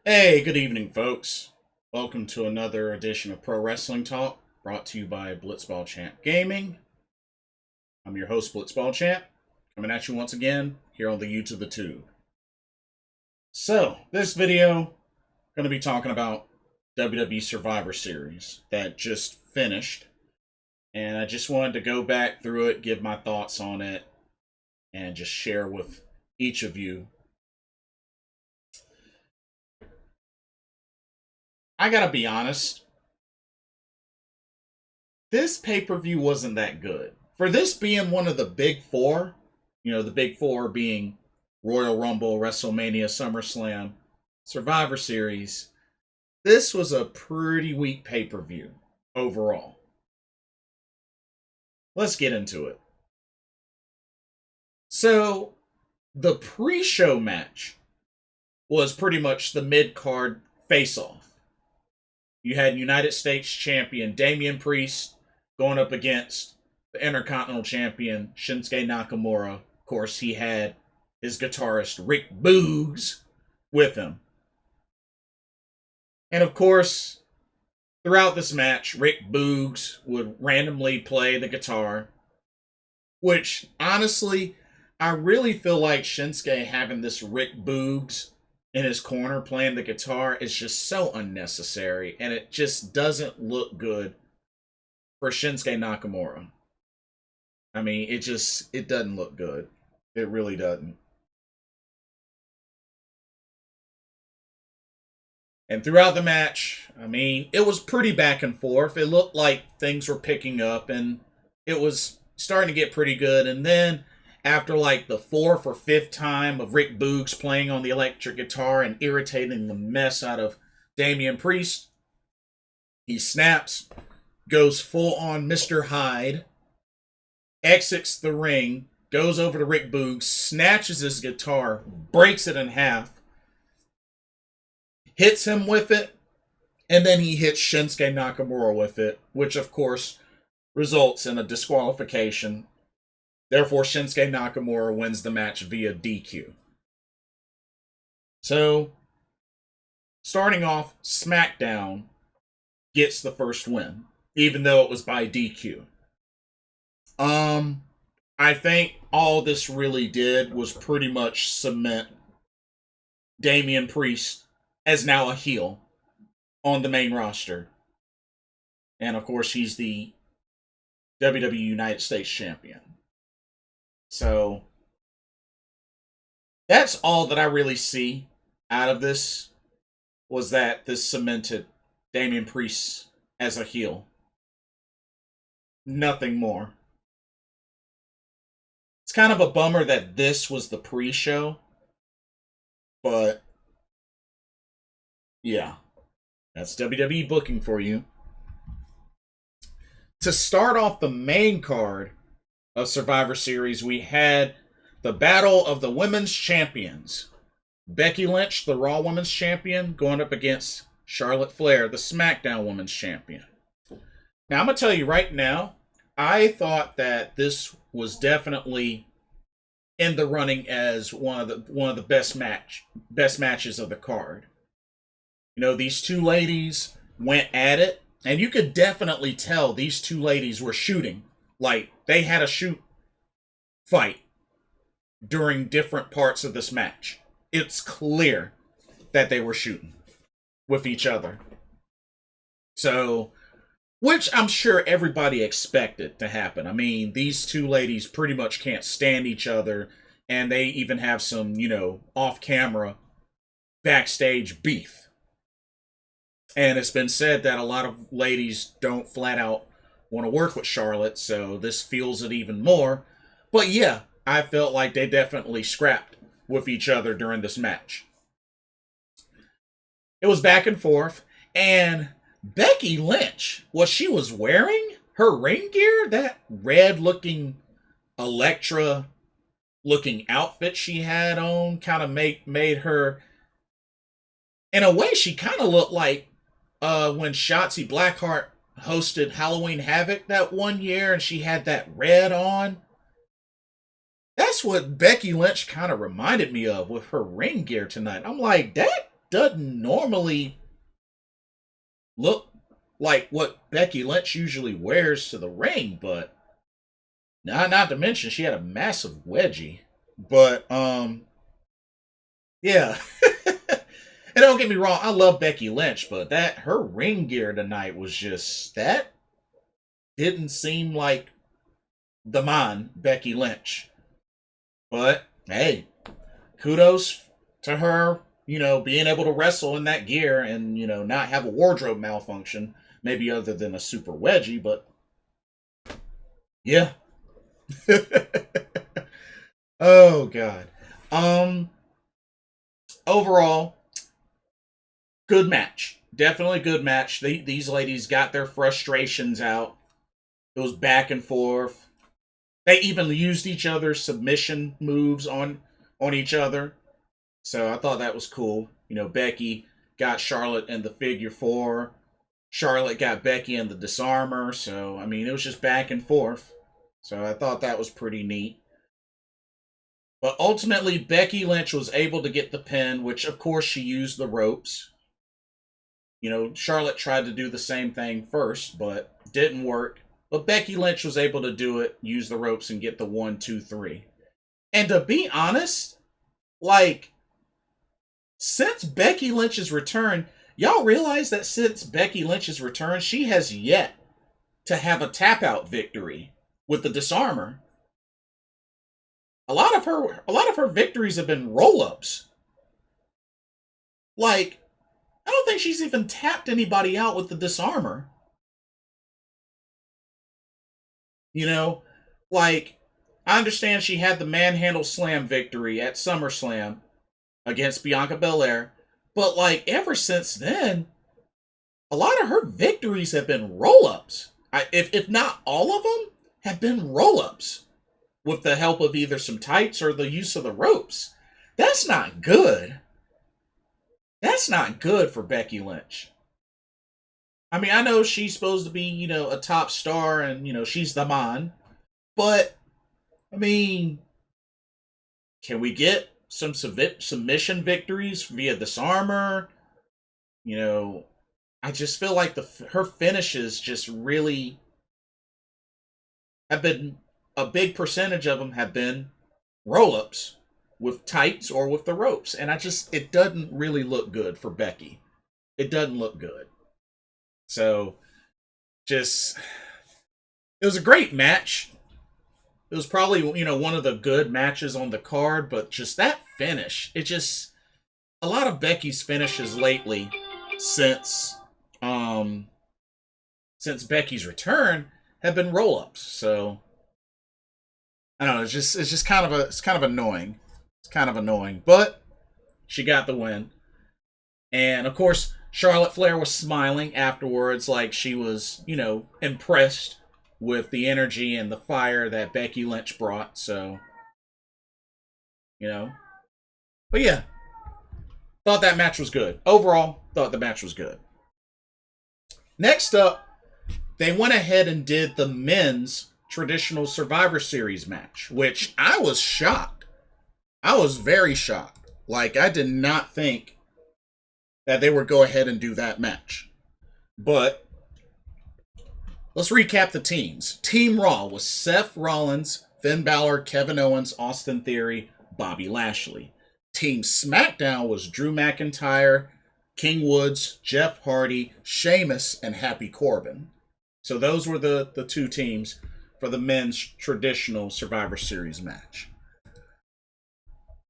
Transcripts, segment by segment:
Hey, good evening, folks. Welcome to another edition of Pro Wrestling Talk, brought to you by Blitzball Champ Gaming. I'm your host, Blitzball Champ, coming at you once again here on the YouTube the Tube. So, this video, going to be talking about WWE Survivor Series that just finished, and I just wanted to go back through it, give my thoughts on it, and just share with each of you. I gotta be honest, this pay-per-view wasn't that good. For this being one of the big four, the big four being Royal Rumble, WrestleMania, SummerSlam, Survivor Series, this was a pretty weak pay-per-view overall. Let's get into it. So, the pre-show match was pretty much the mid-card face-off. You had United States Champion Damian Priest going up against the Intercontinental Champion Shinsuke Nakamura. Of course, he had his guitarist Rick Boogs with him. And of course, throughout this match, Rick Boogs would randomly play the guitar, which honestly, I really feel like Shinsuke having this Rick Boogs in his corner playing the guitar is just so unnecessary, and it just doesn't look good for Shinsuke Nakamura. I mean, it doesn't look good. It really doesn't. And throughout the match, I mean, it was pretty back and forth. It looked like things were picking up and it was starting to get pretty good. And then after like the fourth or fifth time of Rick Boogs playing on the electric guitar and irritating the mess out of Damian Priest, he snaps, goes full on Mr. Hyde, exits the ring, goes over to Rick Boogs, snatches his guitar, breaks it in half, hits him with it, and then he hits Shinsuke Nakamura with it, which of course results in a disqualification. Therefore, Shinsuke Nakamura wins the match via DQ. So, starting off, SmackDown gets the first win, even though it was by DQ. I think all this really did was pretty much cement Damian Priest as now a heel on the main roster. And of course, he's the WWE United States Champion. So, that's all that I really see out of this, was that this cemented Damian Priest as a heel. Nothing more. It's kind of a bummer that this was the pre-show, but yeah, that's WWE booking for you. To start off the main card of Survivor Series, we had the Battle of the Women's Champions. Becky Lynch, the Raw Women's Champion, going up against Charlotte Flair, the SmackDown Women's Champion. Now, I'm going to tell you right now, I thought that this was definitely in the running as one of the best matches of the card. You know, these two ladies went at it, and you could definitely tell these two ladies were shooting. Like, they had a shoot fight during different parts of this match. It's clear that they were shooting with each other. So, which I'm sure everybody expected to happen. I mean, these two ladies pretty much can't stand each other, and they even have some, off-camera backstage beef. And it's been said that a lot of ladies don't flat out want to work with Charlotte, so this fuels it even more. But yeah, I felt like they definitely scrapped with each other during this match. It was back and forth, and Becky Lynch, what she was wearing, her ring gear, that red-looking Elektra-looking outfit she had on, kind of made her, in a way, she kind of looked like when Shotzi Blackheart hosted Halloween Havoc that one year, and she had that red on. That's what Becky Lynch kind of reminded me of with her ring gear tonight. I'm like, that doesn't normally look like what Becky Lynch usually wears to the ring, but not to mention she had a massive wedgie. But yeah. And don't get me wrong, I love Becky Lynch, but that her ring gear tonight was just that didn't seem like the man Becky Lynch. But hey, kudos to her, being able to wrestle in that gear and, not have a wardrobe malfunction, maybe other than a super wedgie, but yeah. Oh god. Overall, good match. Definitely good match. These ladies got their frustrations out. It was back and forth. They even used each other's submission moves on each other. So I thought that was cool. Becky got Charlotte in the figure four. Charlotte got Becky in the disarmer. So, it was just back and forth. So I thought that was pretty neat. But ultimately, Becky Lynch was able to get the pin, which, of course, she used the ropes. Charlotte tried to do the same thing first, but didn't work. But Becky Lynch was able to do it, use the ropes, and get the 1, 2, 3. And to be honest, since Becky Lynch's return, y'all realize that since Becky Lynch's return, she has yet to have a tap-out victory with the disarmer. A lot of her victories have been roll-ups. I don't think she's even tapped anybody out with the disarmer. I understand she had the manhandle slam victory at SummerSlam against Bianca Belair, but ever since then, a lot of her victories have been roll-ups. If not all of them, have been roll-ups with the help of either some tights or the use of the ropes. That's not good. That's not good for Becky Lynch. I know she's supposed to be, a top star and, she's the man. But, can we get some submission victories via disarmer? I just feel like her finishes just really have been, a big percentage of them have been roll-ups with tights or with the ropes. And it doesn't really look good for Becky. It doesn't look good. So, it was a great match. It was probably, one of the good matches on the card, but just that finish, a lot of Becky's finishes lately since Becky's return have been roll-ups. So, I don't know, it's just kind of annoying. It's kind of annoying, but she got the win. And of course, Charlotte Flair was smiling afterwards like she was, impressed with the energy and the fire that Becky Lynch brought. So, But yeah, thought that match was good. Overall, thought the match was good. Next up, they went ahead and did the men's traditional Survivor Series match, which I was shocked. I was very shocked. I did not think that they would go ahead and do that match. But let's recap the teams. Team Raw was Seth Rollins, Finn Balor, Kevin Owens, Austin Theory, Bobby Lashley. Team SmackDown was Drew McIntyre, King Woods, Jeff Hardy, Sheamus, and Happy Corbin. So those were the two teams for the men's traditional Survivor Series match.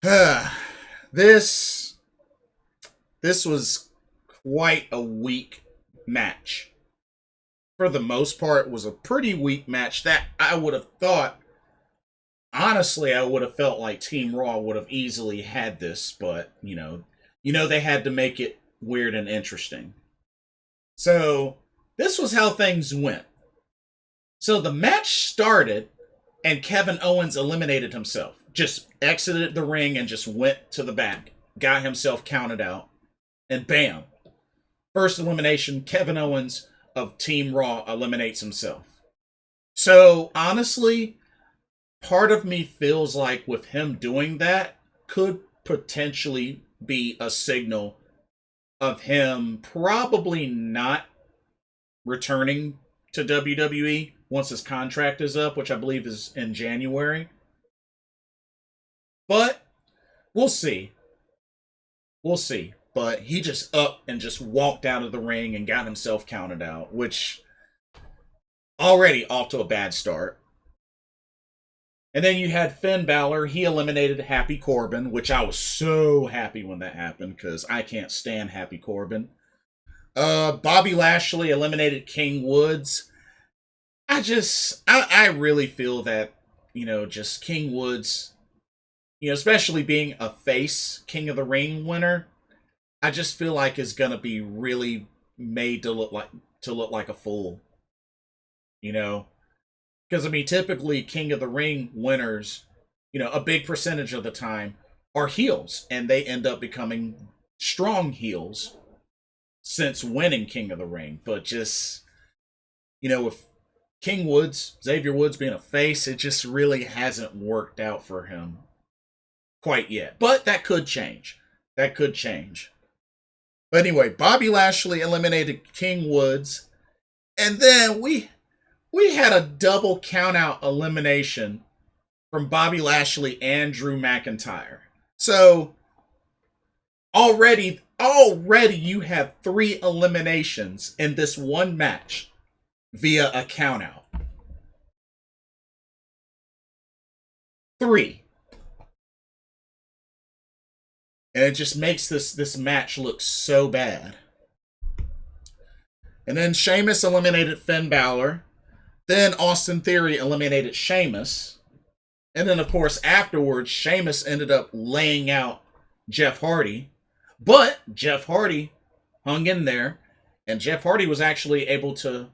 This was quite a weak match. For the most part, it was a pretty weak match that I would have thought, honestly, I would have felt like Team Raw would have easily had this, but, they had to make it weird and interesting. So, this was how things went. So, the match started, and Kevin Owens eliminated himself. Just exited the ring and just went to the back. Got himself counted out. And bam. First elimination, Kevin Owens of Team Raw eliminates himself. So, honestly, part of me feels like with him doing that could potentially be a signal of him probably not returning to WWE once his contract is up, which I believe is in January. But we'll see. We'll see. But he just up and just walked out of the ring and got himself counted out, which already off to a bad start. And then you had Finn Balor. He eliminated Happy Corbin, which I was so happy when that happened because I can't stand Happy Corbin. Bobby Lashley eliminated King Woods. I really feel that, just King Woods, especially being a face King of the Ring winner, I just feel like is gonna be really made to look like a fool. Because I mean, typically King of the Ring winners, a big percentage of the time are heels, and they end up becoming strong heels since winning King of the Ring. But just, with Xavier Woods being a face, it just really hasn't worked out for him quite yet. But that could change. That could change. But anyway, Bobby Lashley eliminated King Woods, and then we had a double countout elimination from Bobby Lashley and Drew McIntyre. So already you have 3 eliminations in this one match via a countout. 3. And it just makes this match look so bad. And then Sheamus eliminated Finn Balor. Then Austin Theory eliminated Sheamus. And then, of course, afterwards, Sheamus ended up laying out Jeff Hardy. But Jeff Hardy hung in there. And Jeff Hardy was actually able to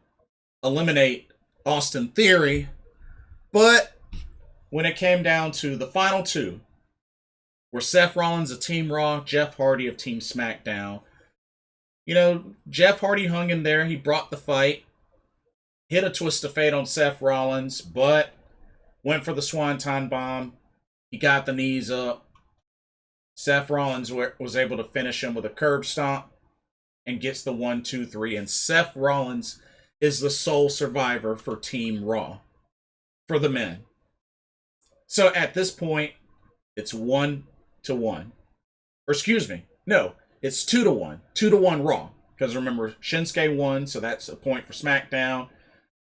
eliminate Austin Theory. But when it came down to the final 2, were Seth Rollins of Team Raw, Jeff Hardy of Team SmackDown. Jeff Hardy hung in there. He brought the fight. Hit a twist of fate on Seth Rollins, but went for the Swanton Bomb. He got the knees up. Seth Rollins was able to finish him with a curb stomp and gets the 1, 2, 3. And Seth Rollins is the sole survivor for Team Raw for the men. So at this point, it's 1-1. Or excuse me, no, it's 2-1. 2-1 Raw. Because remember, Shinsuke won, so that's a point for SmackDown.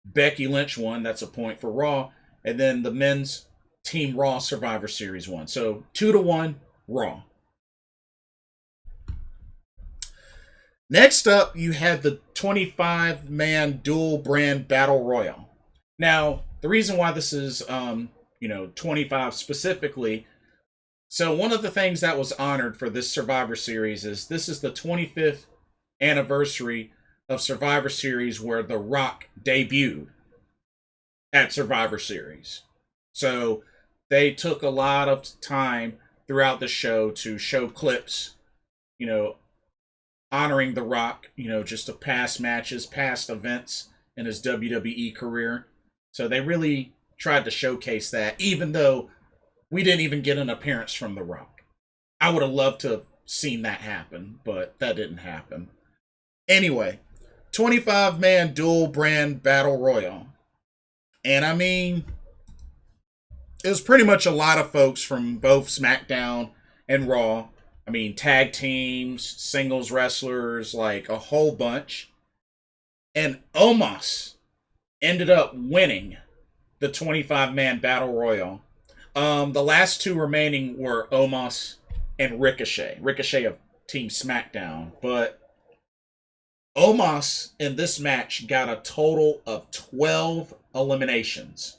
Becky Lynch won, that's a point for Raw. And then the men's Team Raw Survivor Series won. So 2-1 Raw. Next up, you had the 25-man dual brand battle royal. Now, the reason why this is 25 specifically. So one of the things that was honored for this Survivor Series is this is the 25th anniversary of Survivor Series where The Rock debuted at Survivor Series. So they took a lot of time throughout the show to show clips, honoring The Rock, just of past matches, past events in his WWE career. So they really tried to showcase that, even though we didn't even get an appearance from The Rock. I would have loved to have seen that happen, but that didn't happen. Anyway, 25-man dual brand battle royal. And I mean, it was pretty much a lot of folks from both SmackDown and Raw. I mean, tag teams, singles wrestlers, like a whole bunch. And Omos ended up winning the 25-man battle royal. The last 2 remaining were Omos and Ricochet. Ricochet of Team SmackDown. But Omos in this match got a total of 12 eliminations.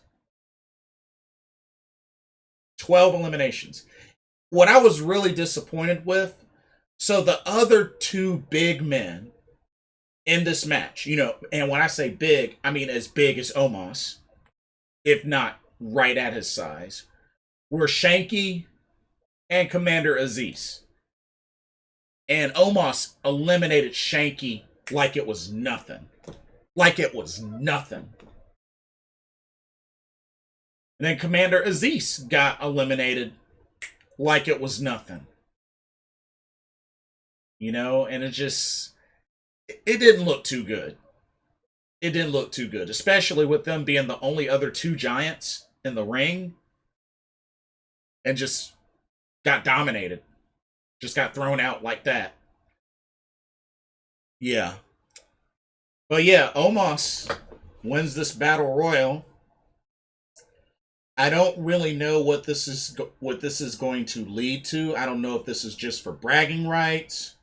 12 eliminations. What I was really disappointed with, so the other 2 big men in this match, and when I say big, I mean as big as Omos, if not right at his size, were Shanky and Commander Aziz. And Omos eliminated Shanky like it was nothing. Like it was nothing. And then Commander Aziz got eliminated like it was nothing. And it didn't look too good. It didn't look too good, especially with them being the only other two giants in the ring, and just got dominated. Just got thrown out like that. Yeah. But yeah, Omos wins this battle royal. I don't really know what this is going to lead to. I don't know if this is just for bragging rights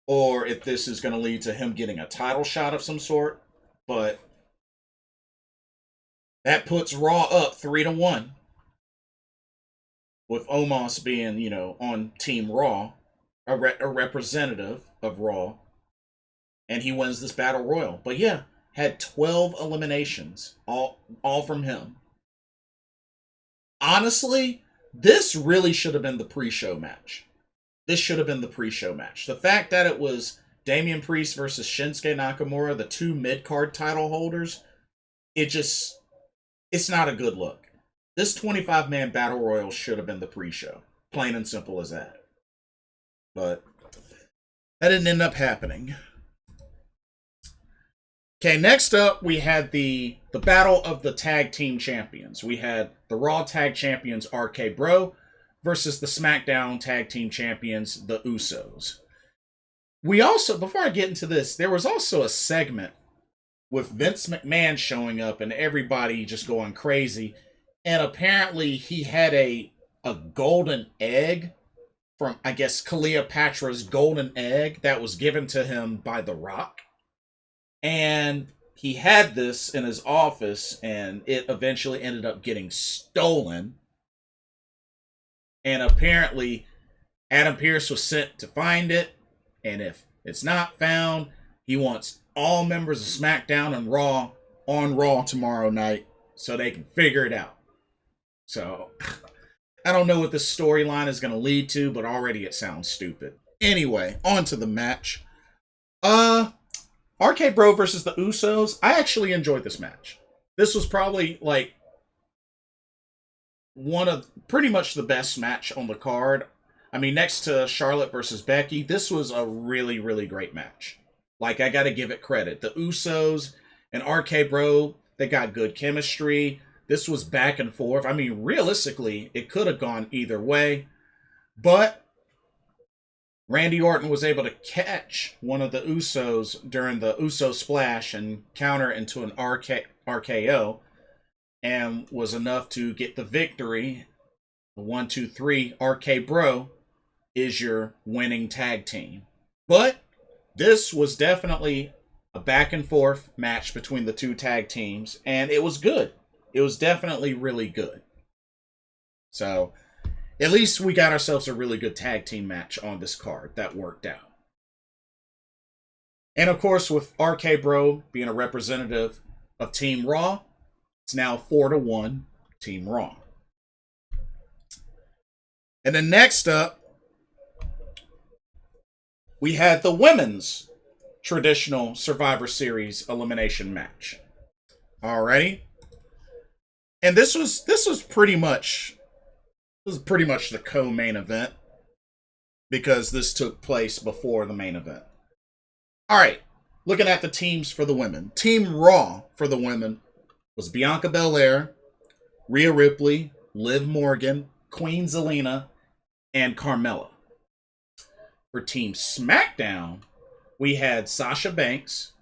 or if this is going to lead to him getting a title shot of some sort. But that puts Raw up 3-1 with Omos being, on Team Raw, a representative of Raw, and he wins this battle royal. But yeah, had 12 eliminations, all from him. Honestly, this really should have been the pre-show match. This should have been the pre-show match. The fact that it was Damian Priest versus Shinsuke Nakamura, the two mid-card title holders, it's not a good look. This 25-man battle royal should have been the pre-show. Plain and simple as that. But that didn't end up happening. Okay, next up, we had the battle of the tag team champions. We had the Raw tag champions, RK Bro, versus the SmackDown tag team champions, the Usos. We also, before I get into this, there was also a segment with Vince McMahon showing up and everybody just going crazy. And apparently he had a golden egg from, I guess, Cleopatra's golden egg that was given to him by The Rock. And he had this in his office, and it eventually ended up getting stolen. And apparently, Adam Pearce was sent to find it. And if it's not found, he wants all members of SmackDown and Raw on Raw tomorrow night so they can figure it out. So, I don't know what this storyline is going to lead to, but already it sounds stupid. Anyway, on to the match. RK Bro versus the Usos. I actually enjoyed this match. This was probably like one of pretty much the best match on the card. I mean, next to Charlotte versus Becky, this was a really, really great match. Like, I gotta give it credit. The Usos and RK Bro, they got good chemistry. This was back and forth. I mean, realistically, it could have gone either way. But Randy Orton was able to catch one of the Usos during the Uso splash and counter into an RKO, and was enough to get the victory. 1, 2, 3, RK Bro is your winning tag team. But this was definitely a back and forth match between the two tag teams, and it was good. It was definitely really good. So, at least we got ourselves a really good tag team match on this card that worked out. And of course, with RK Bro being a representative of Team Raw, it's now 4-1 Team Raw. And then next up, we had the women's traditional Survivor Series elimination match. Alrighty. And this was pretty much the co-main event, because this took place before the main event. Alright, looking at the teams for the women. Team Raw for the women was Bianca Belair, Rhea Ripley, Liv Morgan, Queen Zelina, and Carmella. For Team SmackDown, we had Sasha Banks,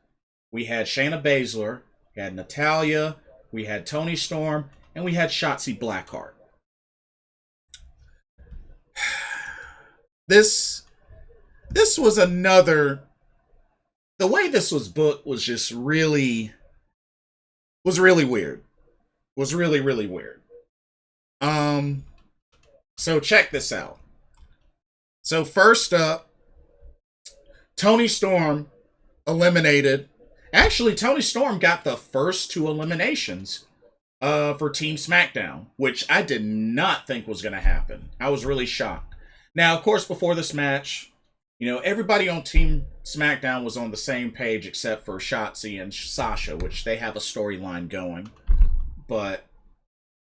we had Shayna Baszler, we had Natalya, we had Toni Storm, and we had Shotzi Blackheart. This was another... The way this was booked was just really weird. Was really, really weird. So check this out. So first up, Toni Storm eliminated... Actually, Toni Storm got the first 2 eliminations for Team SmackDown, which I did not think was going to happen. I was really shocked. Now, of course, before this match, everybody on Team SmackDown was on the same page except for Shotzi and Sasha, which they have a storyline going. But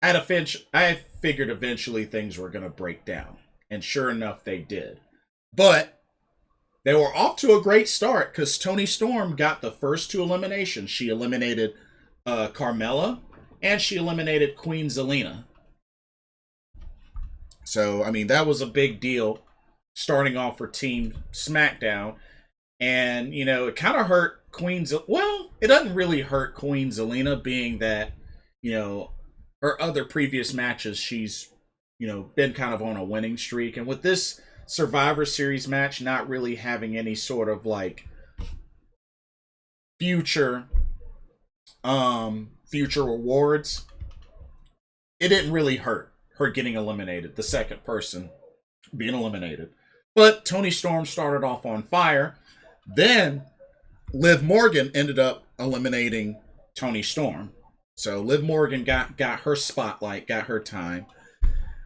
I figured eventually things were going to break down. And sure enough, they did. But They were off to a great start because Toni Storm got the first two eliminations. She eliminated Carmella, and she eliminated Queen Zelina. So, I mean, that was a big deal starting off for Team SmackDown. And, you know, it kind of hurt well, it doesn't really hurt Queen Zelina, being that, you know, her other previous matches, she's, you know, been kind of on a winning streak. And with this Survivor Series match not really having any sort of like future future rewards, it didn't really hurt her getting eliminated, the second person being eliminated. But Toni Storm started off on fire. Then Liv Morgan ended up eliminating Toni Storm. So Liv Morgan got her spotlight, got her time.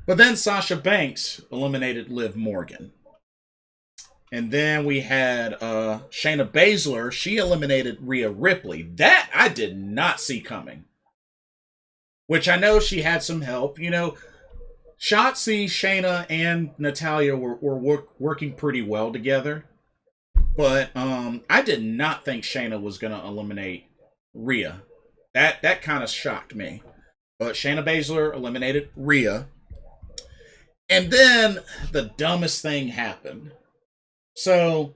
But then Sasha Banks eliminated Liv Morgan. And then we had Shayna Baszler. She eliminated Rhea Ripley. That I did not see coming. Which I know she had some help. You know, Shotzi, Shayna, and Natalya were working pretty well together. But I did not think Shayna was going to eliminate Rhea. That kind of shocked me. But Shayna Baszler eliminated Rhea. And then the dumbest thing happened. So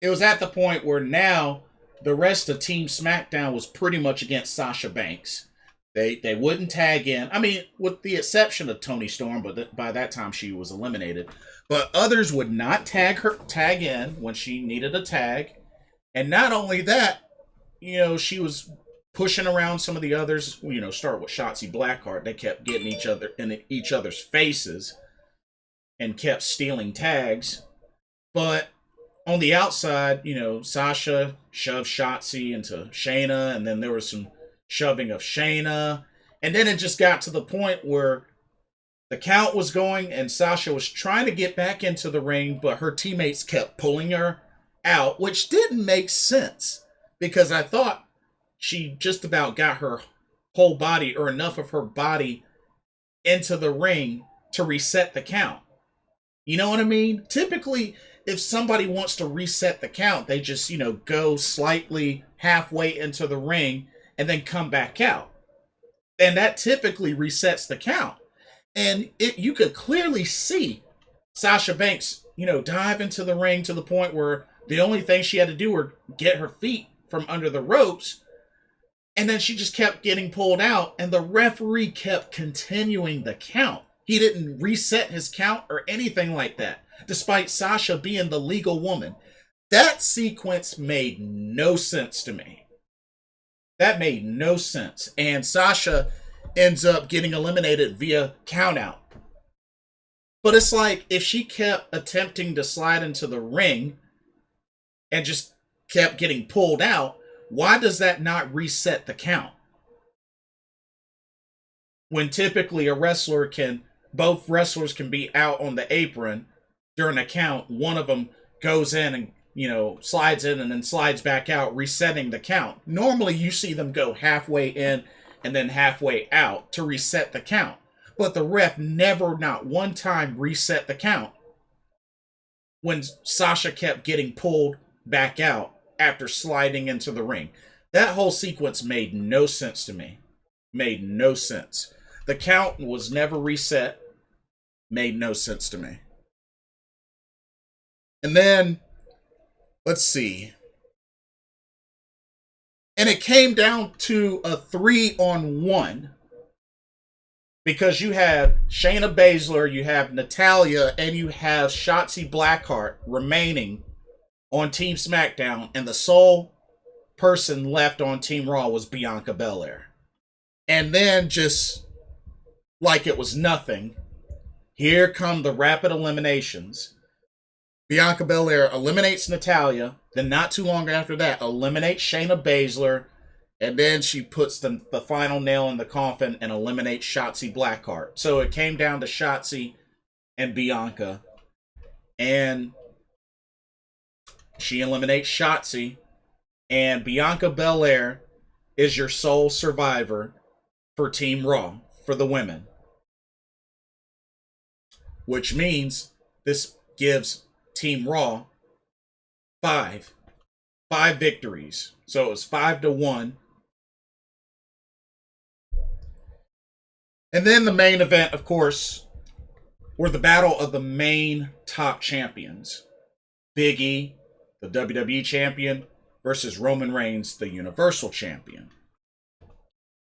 it was at the point where now the rest of Team SmackDown was pretty much against Sasha Banks. They wouldn't tag in. I mean, with the exception of Toni Storm, but by that time she was eliminated. But others would not tag in when she needed a tag. And not only that, you know, she was pushing around some of the others. You know, start with Shotzi Blackheart. They kept getting each other in each other's faces and kept stealing tags. But on the outside, you know, Sasha shoved Shotzi into Shayna, and then there was some shoving of Shayna. And then it just got to the point where the count was going and Sasha was trying to get back into the ring, but her teammates kept pulling her out, which didn't make sense because I thought she just about got her whole body or enough of her body into the ring to reset the count. You know what I mean? Typically, if somebody wants to reset the count, they just, you know, go slightly halfway into the ring and then come back out. And that typically resets the count. And you could clearly see Sasha Banks, you know, dive into the ring to the point where the only thing she had to do were get her feet from under the ropes. And then she just kept getting pulled out, and the referee kept continuing the count. He didn't reset his count or anything like that, despite Sasha being the legal woman. That sequence made no sense to me. That made no sense. And Sasha ends up getting eliminated via countout. But it's like, if she kept attempting to slide into the ring and just kept getting pulled out, why does that not reset the count? When typically both wrestlers can be out on the apron during a count, one of them goes in and, you know, slides in and then slides back out, resetting the count. Normally you see them go halfway in and then halfway out to reset the count. But the ref never, not one time, reset the count when Sasha kept getting pulled back out after sliding into the ring. That whole sequence made no sense to me. Made no sense. The count was never reset. Made no sense to me. And then, let's see. And it came down to a 3-on-1. Because you have Shayna Baszler, you have Natalya, and you have Shotzi Blackheart remaining on Team SmackDown. And the sole person left on Team Raw was Bianca Belair. And then, just like it was nothing, here come the rapid eliminations. Bianca Belair eliminates Natalya. Then not too long after that, eliminates Shayna Baszler. And then she puts the final nail in the coffin and eliminates Shotzi Blackheart. So it came down to Shotzi and Bianca. And she eliminates Shotzi. And Bianca Belair is your sole survivor for Team Raw, for the women. Which means this gives Team Raw Five. 5 victories. So it was 5-1. And then the main event, of course, were the battle of the main top champions. Biggie, the WWE champion, versus Roman Reigns, the Universal champion.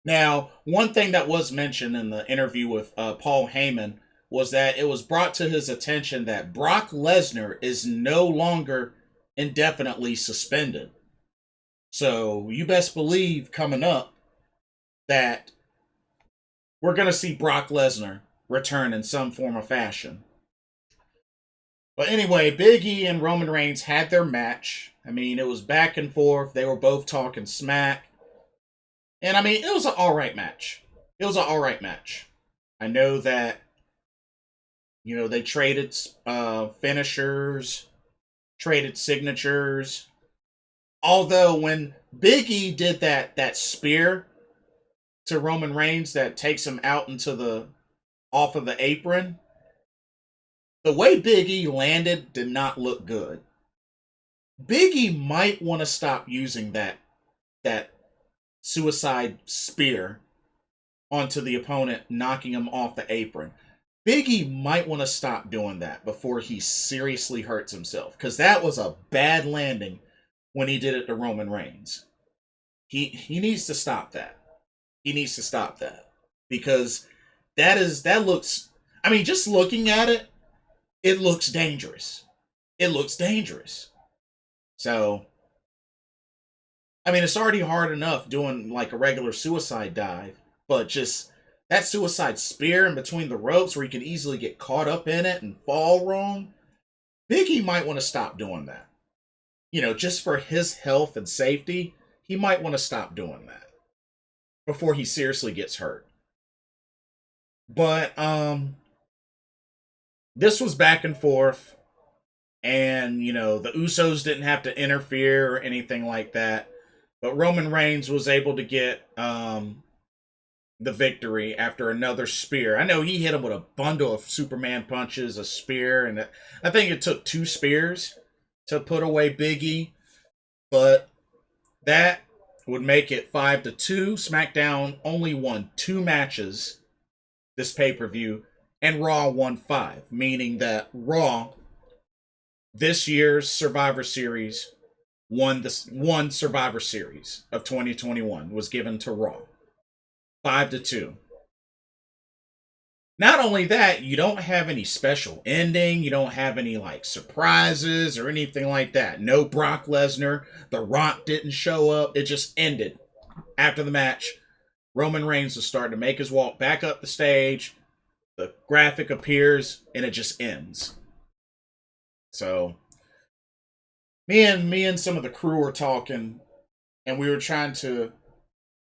Now, one thing that was mentioned in the interview with Paul Heyman was that it was brought to his attention that Brock Lesnar is no longer indefinitely suspended. So you best believe coming up that we're going to see Brock Lesnar return in some form or fashion. But anyway, Big E and Roman Reigns had their match. I mean, it was back and forth. They were both talking smack. And I mean, it was an alright match. It was an alright match. I know that, you know, they traded finishers, traded signatures. Although when Big E did that spear to Roman Reigns that takes him out into the off of the apron, the way Big E landed did not look good. Big E might want to stop using that suicide spear onto the opponent, knocking him off the apron. Big E might want to stop doing that before he seriously hurts himself, because that was a bad landing when he did it to Roman Reigns. He needs to stop that. He needs to stop that, because that looks, I mean, just looking at it, it looks dangerous. It looks dangerous. So, I mean, it's already hard enough doing like a regular suicide dive, but just that suicide spear in between the ropes where you can easily get caught up in it and fall wrong, Big E might want to stop doing that. You know, just for his health and safety, he might want to stop doing that before he seriously gets hurt. But this was back and forth, and you know, the Usos didn't have to interfere or anything like that. But Roman Reigns was able to get the victory after another spear. I know he hit him with a bundle of Superman punches, a spear, and I think it took 2 spears to put away Big E. But that would make it 5-2. SmackDown only won 2 matches this pay-per-view, and Raw won 5, meaning that Raw, this year's Survivor Series, won Survivor Series of 2021, was given to Raw. 5-2. Not only that, you don't have any special ending. You don't have any like surprises or anything like that. No Brock Lesnar. The Rock didn't show up. It just ended after the match. Roman Reigns was starting to make his walk back up the stage. The graphic appears and it just ends. So me and some of the crew were talking, and we were trying to,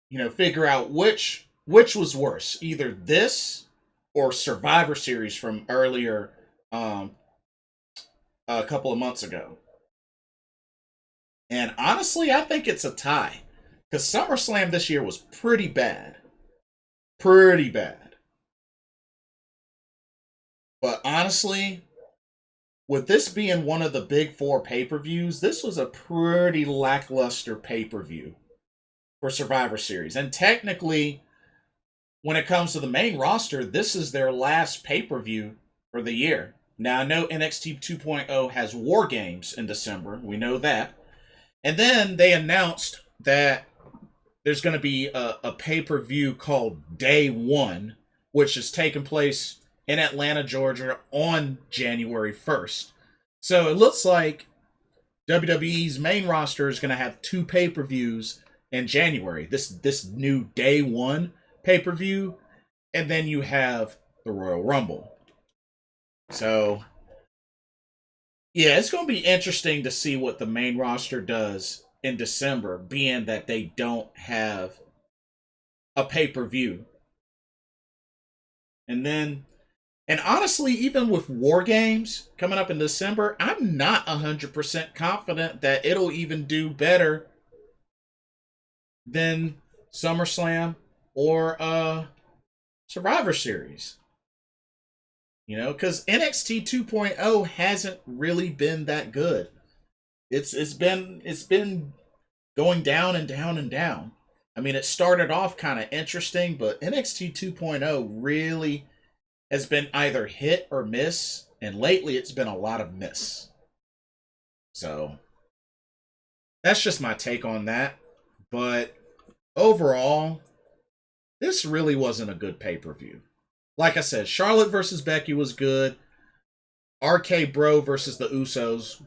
you know, figure out which was worse, either this or Survivor Series from earlier, a couple of months ago. And honestly, I think it's a tie, because SummerSlam this year was pretty bad. Pretty bad. But honestly, with this being one of the big 4 pay-per-views, this was a pretty lackluster pay-per-view for Survivor Series. And technically, when it comes to the main roster, this is their last pay-per-view for the year. Now, I know NXT 2.0 has War Games in December. We know that. And then they announced that there's going to be a pay-per-view called Day 1, which is taking place in Atlanta, Georgia on January 1st. So it looks like WWE's main roster is going to have 2 pay-per-views in January. This new Day 1 pay-per-view, and then you have the Royal Rumble. So, yeah, it's going to be interesting to see what the main roster does in December, being that they don't have a pay-per-view. And honestly, even with War Games coming up in December, I'm not 100% confident that it'll even do better than SummerSlam or Survivor Series. You know, because NXT 2.0 hasn't really been that good. It's been going down and down and down. I mean, it started off kind of interesting, but NXT 2.0 really has been either hit or miss, and lately it's been a lot of miss. So that's just my take on that. But overall, this really wasn't a good pay per view. Like I said, Charlotte versus Becky was good. RK Bro versus the Usos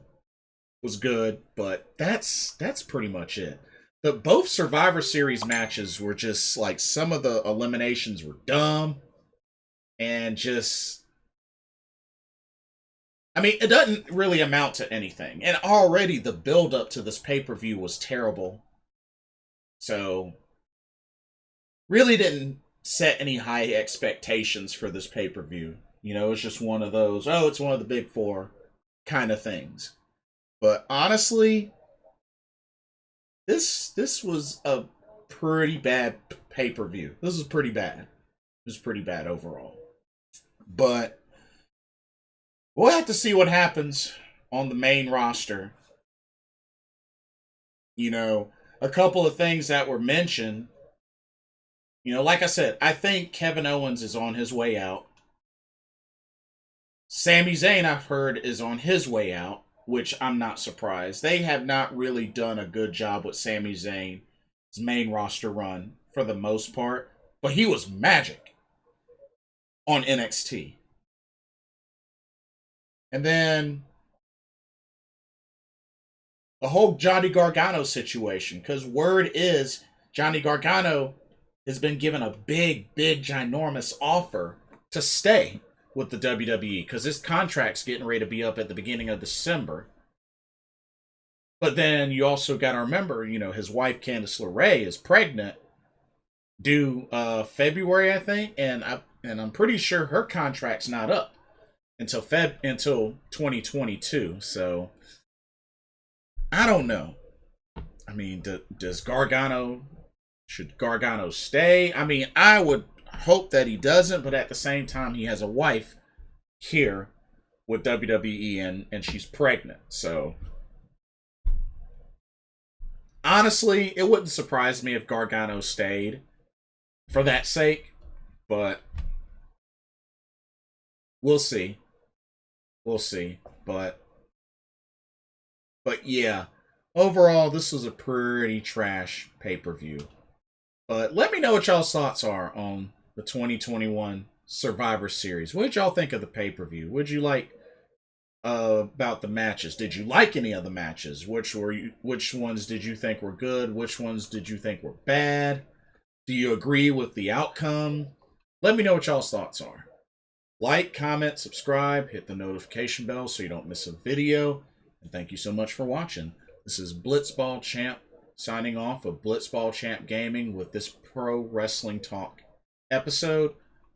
was good, but that's pretty much it. The both Survivor Series matches were just like some of the eliminations were dumb and just I mean, it doesn't really amount to anything. And already the build up to this pay-per-view was terrible. So really didn't set any high expectations for this pay-per-view. You know, it's just one of those, oh, it's one of the big four kind of things. But honestly, this was a pretty bad pay-per-view. This was pretty bad. It was pretty bad overall. But we'll have to see what happens on the main roster. You know, a couple of things that were mentioned. You know, like I said, I think Kevin Owens is on his way out. Sami Zayn, I've heard, is on his way out, which I'm not surprised. They have not really done a good job with Sami Zayn's main roster run for the most part, but he was magic on NXT. And then the whole Johnny Gargano situation, because word is Johnny Gargano has been given a big, ginormous offer to stay with the WWE because his contract's getting ready to be up at the beginning of December. But then you also got to remember, you know, his wife Candice LeRae is pregnant, due February, I think, and I'm pretty sure her contract's not up until 2022. So I don't know. I mean, does Gargano should Gargano stay? I mean, I would hope that he doesn't, but at the same time, he has a wife here with WWE and she's pregnant. So honestly, it wouldn't surprise me if Gargano stayed for that sake, but we'll see. We'll see. But yeah, overall, this was a pretty trash pay-per-view. But let me know what y'all's thoughts are on the 2021 Survivor Series. What did y'all think of the pay-per-view? What did you like about the matches? Did you like any of the matches? Which ones did you think were good? Which ones did you think were bad? Do you agree with the outcome? Let me know what y'all's thoughts are. Like, comment, subscribe, hit the notification bell so you don't miss a video. And thank you so much for watching. This is Blitzball Champ signing off of Blitzball Champ Gaming with this Pro Wrestling Talk episode.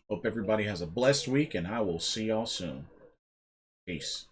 Hope everybody has a blessed week, and I will see y'all soon. Peace.